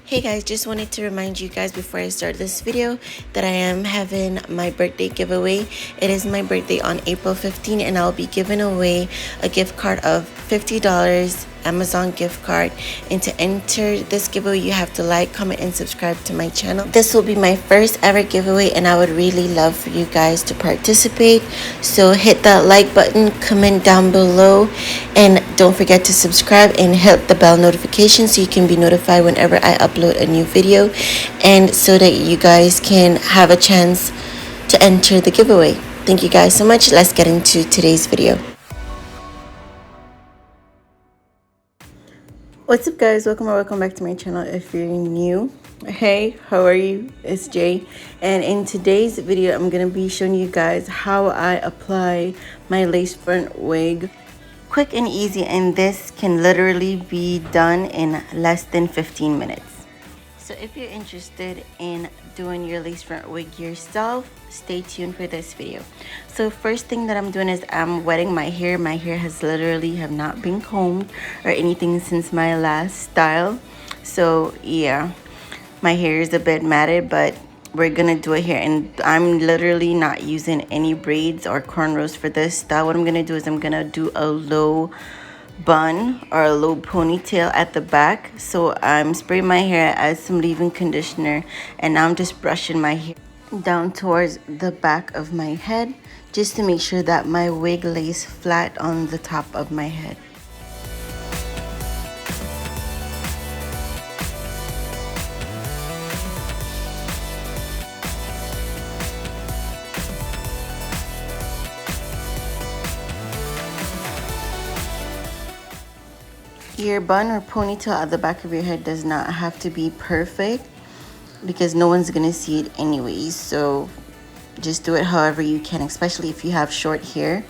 Hey guys, just wanted to remind you guys before I start this video that I am having my birthday giveaway. It is my birthday on April 15 and I'll be giving away a gift card of $50 Amazon gift card. And to enter this giveaway, you have to like, comment, and subscribe to my channel. This will be my first ever giveaway and I would really love for you guys to participate. So hit that like button, comment down below, and don't forget to subscribe and hit the bell notification so you can be notified whenever I upload a new video, and so that you guys can have a chance to enter the giveaway. Thank you guys so much. Let's get into today's video. What's up guys, welcome back to my channel. If you're new, hey, how are you? It's Jay, and in today's video I'm gonna be showing you guys how I apply my lace front wig. Quick and easy, and this can literally be done in less than 15 minutes. So if you're interested in doing your lace front wig yourself, stay tuned for this video. So first thing that I'm doing is I'm wetting my hair. My hair has literally have not been combed or anything since my last style. So yeah, my hair is a bit matted, but we're gonna do it here. And I'm literally not using any braids or cornrows for this style. What I'm gonna do is I'm gonna do a low bun or a low ponytail at the back. So I'm spraying my hair, add some leave-in conditioner, and now I'm just brushing my hair down towards the back of my head just to make sure that my wig lays flat on the top of my head. Your bun or ponytail at the back of your head does not have to be perfect because no one's gonna see it anyways. So just do it however you can, especially if you have short hair.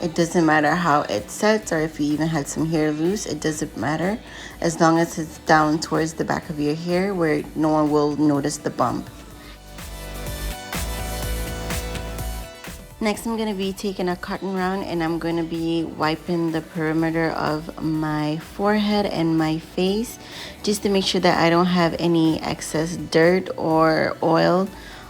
It doesn't matter how it sets, or if you even had some hair loose, it doesn't matter as long as it's down towards the back of your hair where no one will notice the bump. Next, I'm going to be taking a cotton round and I'm going to be wiping the perimeter of my forehead and my face just to make sure that I don't have any excess dirt or oil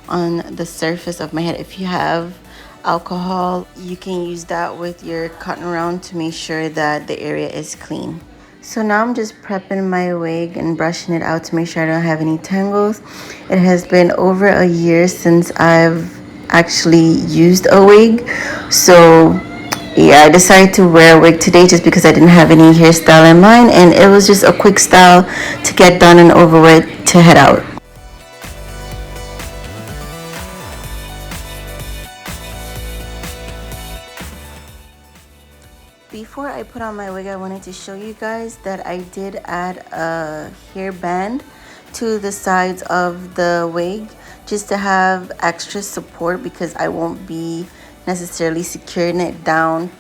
on the surface of my head. If you have alcohol, you can use that with your cotton round to make sure that the area is clean. So now I'm just prepping my wig and brushing it out to make sure I don't have any tangles. It has been over a year since I've actually used a wig, so yeah, I decided to wear a wig today just because I didn't have any hairstyle in mind, and it was just a quick style to get done and over with to head out. Before I put on my wig, I wanted to show you guys that I did add a hairband to the sides of the wig just to have extra support because I won't be necessarily securing it down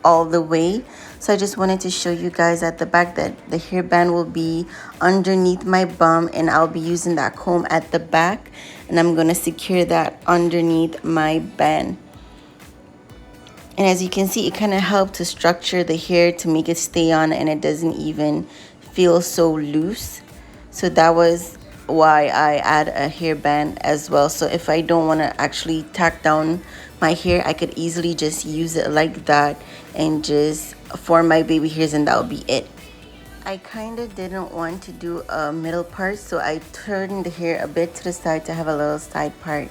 all the way. So I just wanted to show you guys at the back that the hairband will be underneath my bum, and I'll be using that comb at the back, and I'm going to secure that underneath my band. And as you can see, it kind of helped to structure the hair to make it stay on and it doesn't even feel so loose. So that was why I add a hairband as well. So if I don't want to actually tack down my hair, I could easily just use it like that and just form my baby hairs, and that will be it. I kind of didn't want to do a middle part, so I turned the hair a bit to the side to have a little side part.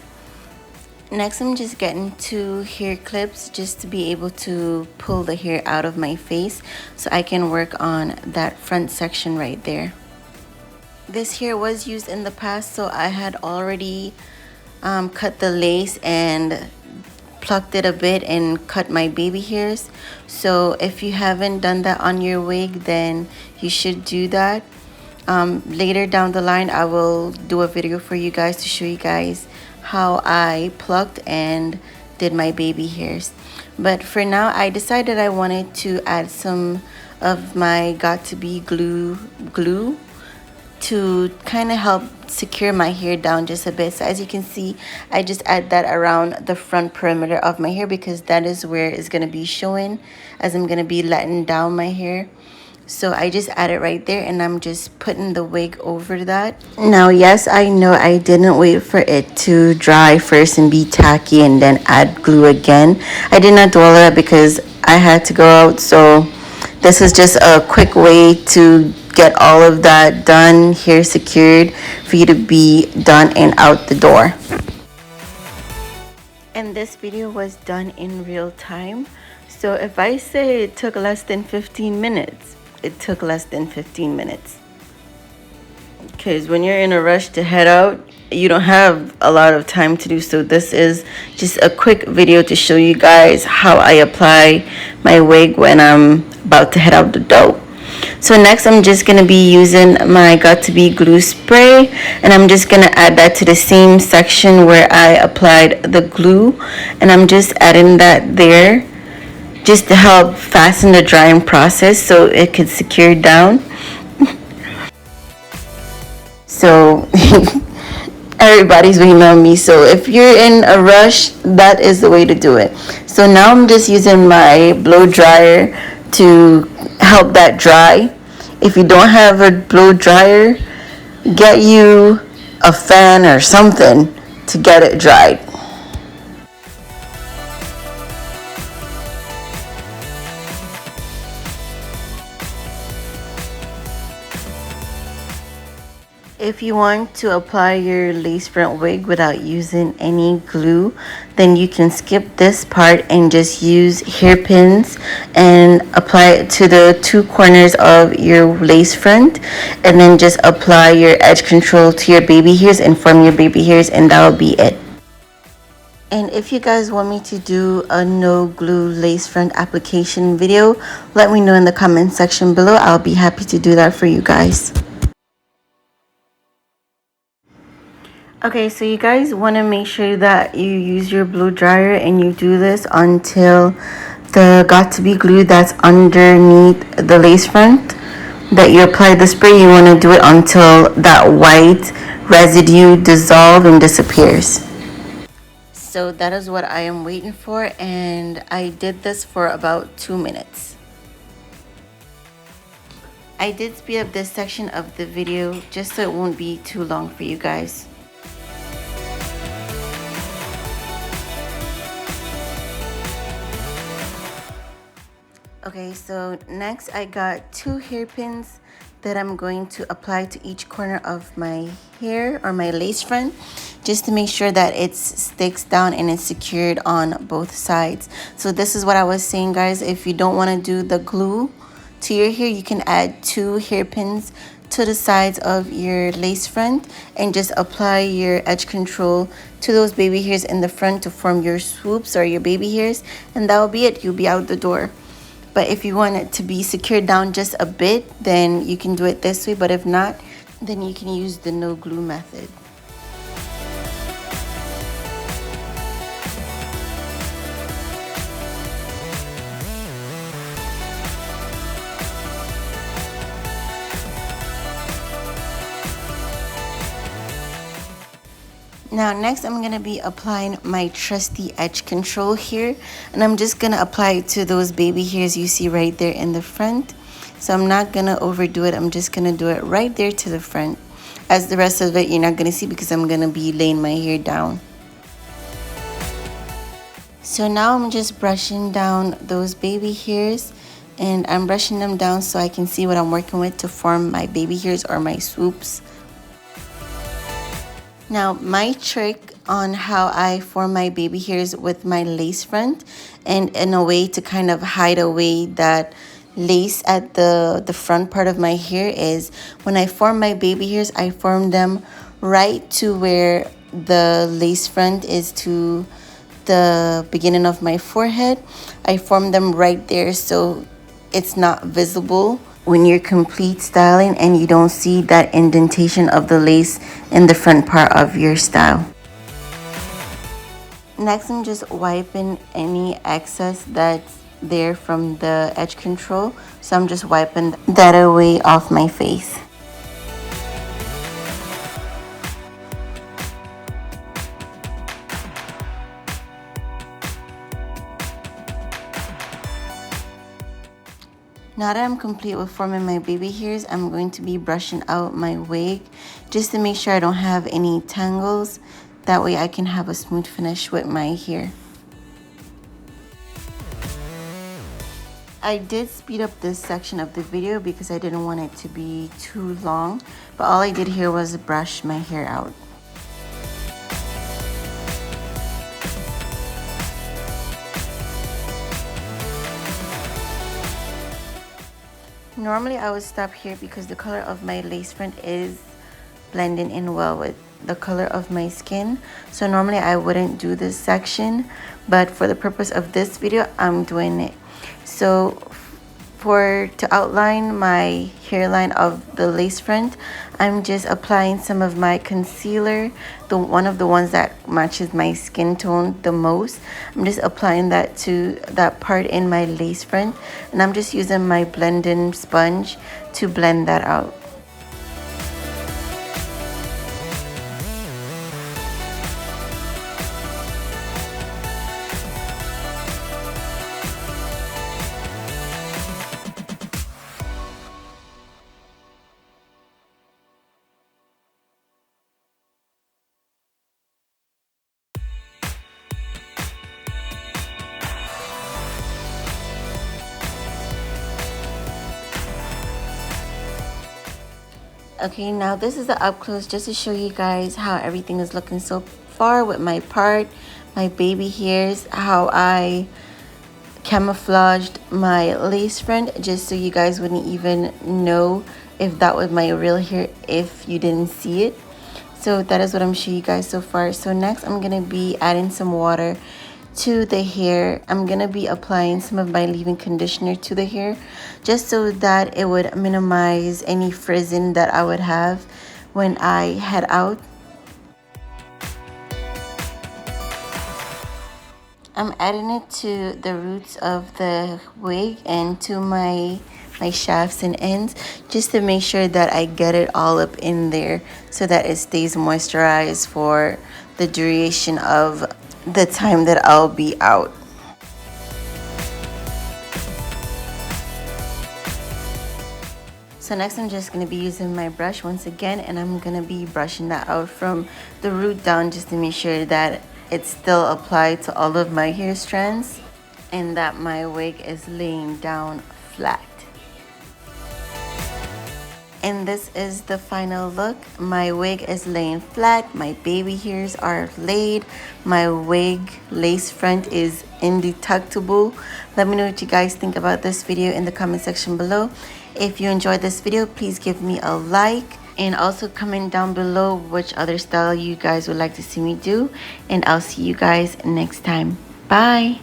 Next, I'm just getting 2 hair clips just to be able to pull the hair out of my face so I can work on that front section right there. This hair was used in the past, so I had already cut the lace and plucked it a bit and cut my baby hairs. So if you haven't done that on your wig, then you should do that. Later down the line, I will do a video for you guys to show you guys how I plucked and did my baby hairs. But for now, I decided I wanted to add some of my got2b glue to kind of help secure my hair down just a bit. So as you can see, I just add that around the front perimeter of my hair because that is where it's going to be showing as I'm going to be letting down my hair. So I just add it right there, and I'm just putting the wig over that. Now, yes, I know I didn't wait for it to dry first and be tacky and then add glue again. I did not do all of that because I had to go out. So this is just a quick way to get all of that done, here secured, for you to be done and out the door. And this video was done in real time. So if I say it took less than 15 minutes, it took less than 15 minutes. Because when you're in a rush to head out, you don't have a lot of time to do so. This is just a quick video to show you guys how I apply my wig when I'm about to head out the door. So next I'm just going to be using my Got2b glue spray, and I'm just going to add that to the same section where I applied the glue, and I'm just adding that there just to help fasten the drying process so it could secure down. So everybody's waiting on me. So if you're in a rush, that is the way to do it. So now I'm just using my blow dryer to help that dry. If you don't have a blow dryer, get you a fan or something to get it dried. If you want to apply your lace front wig without using any glue, then you can skip this part and just use hairpins and apply it to the two corners of your lace front, and then just apply your edge control to your baby hairs and form your baby hairs, and that'll be it. And if you guys want me to do a no glue lace front application video, let me know in the comment section below. I'll be happy to do that for you guys. Okay, so you guys want to make sure that you use your blow dryer and you do this until the Got2b glue that's underneath the lace front that you apply the spray, you want to do it until that white residue dissolves and disappears. So that is what I am waiting for, and I did this for about 2 minutes. I did speed up this section of the video just so it won't be too long for you guys. Okay, so next I got 2 hairpins that I'm going to apply to each corner of my hair or my lace front, just to make sure that it sticks down and it's secured on both sides. So this is what I was saying, guys. If you don't want to do the glue to your hair, you can add 2 hairpins to the sides of your lace front and just apply your edge control to those baby hairs in the front to form your swoops or your baby hairs, and that will be it. You'll be out the door. But if you want it to be secured down just a bit, then you can do it this way. But if not, then you can use the no glue method. Now next I'm going to be applying my trusty edge control here, and I'm just going to apply it to those baby hairs you see right there in the front. So I'm not going to overdo it. I'm just going to do it right there to the front. As the rest of it you're not going to see because I'm going to be laying my hair down. So now I'm just brushing down those baby hairs, and I'm brushing them down so I can see what I'm working with to form my baby hairs or my swoops. Now my trick on how I form my baby hairs with my lace front, and in a way to kind of hide away that lace at the front part of my hair, is when I form my baby hairs, I form them right to where the lace front is to the beginning of my forehead. I form them right there so it's not visible when you're complete styling and you don't see that indentation of the lace in the front part of your style. Next, I'm just wiping any excess that's there from the edge control. So I'm just wiping that away off my face. Now that I'm complete with forming my baby hairs, I'm going to be brushing out my wig just to make sure I don't have any tangles. That way I can have a smooth finish with my hair. I did speed up this section of the video because I didn't want it to be too long, but all I did here was brush my hair out. Normally I would stop here because the color of my lace front is blending in well with the color of my skin. So normally I wouldn't do this section, but for the purpose of this video, I'm doing it. So to outline my hairline of the lace front, I'm just applying some of my concealer, one of the ones that matches my skin tone the most. I'm just applying that to that part in my lace front, and I'm just using my blending sponge to blend that out. Okay, now this is the up close just to show you guys how everything is looking so far with my part, my baby hairs, how I camouflaged my lace front just so you guys wouldn't even know if that was my real hair if you didn't see it. So that is what I'm showing you guys so far. So next I'm gonna be adding some water to the hair. I'm gonna be applying some of my leave-in conditioner to the hair just so that it would minimize any frizzing that I would have when I head out. I'm adding it to the roots of the wig and to my shafts and ends just to make sure that I get it all up in there so that it stays moisturized for the duration of the time that I'll be out. So next I'm just going to be using my brush once again, and I'm going to be brushing that out from the root down just to make sure that it's still applied to all of my hair strands and that my wig is laying down flat. And this is the final look. My wig is laying flat, my baby hairs are laid, my wig lace front is indestructible. Let me know what you guys think about this video in the comment section below. If you enjoyed this video, please give me a like and also comment down below which other style you guys would like to see me do, and I'll see you guys next time. Bye.